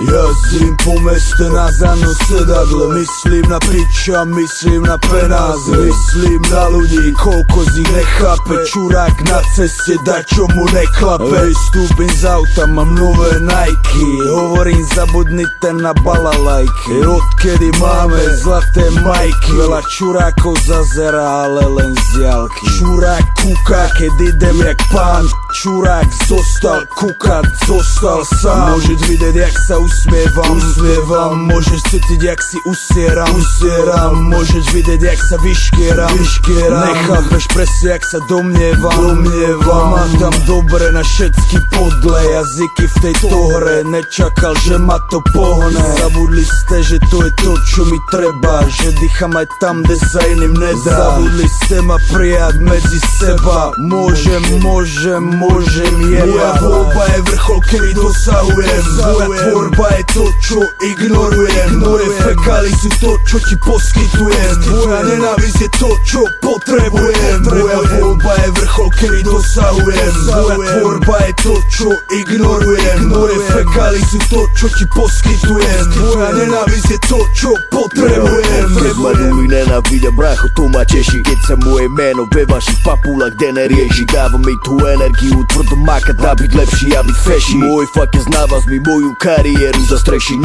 Jazdím po meste na zadnom sedadle. Myslím na piča, myslím na penáze. Myslím na ľudí, koľko z nich nechápe. Čurák na ceste, dačo mu neklape. Vystúpim z auta, mám nové Nike. Hovorím, zabudni ten na balalajky. Odkedy máme zlaté majky. Veľa čurákov zazerá, ale len z diaľky. Čurák kúka, keď idem jak pán. Čurák zostal kúkať, zostal sám. Môžeš vidieť, jak sa usmievam. Môžeš cítiť, jak si usieram. Môžeš vidieť, jak sa vyškieram. Nechápeš presne, jak sa domnievam. Mám tam dobre na všetky podle. Jazyky v tejto hre, nečakal, že ma to pohne. Zabudli ste, že to je to, čo mi treba. Že dýcham aj tam, kde sa iným nedá. Zabudli ste ma prijať medzi seba. Môžem jeba. Moja voľba je vrchol, kedy dosahujem. Moja tvorba je to, čo ignorujem. Moje fekály sú to, čo ti poskytujem. Moja nenávisť je to, čo potrebujem. Moja voľba je vrchol, kedy dosahujem. Moja tvorba je to, čo ignorujem. Moje fekály sú to, čo ti poskytujem. Moja nenávisť je to, čo potrebujem. Keď ma ľudí nenávidia, brácho, to ma teší. Keď sa moje meno ve vašich papulách kde nerieši. Dáva mi tú energiu, tvrdo makať, dá byť lepší a byť feší. Môj fuck je z návaz mi moju kariéru zastreší.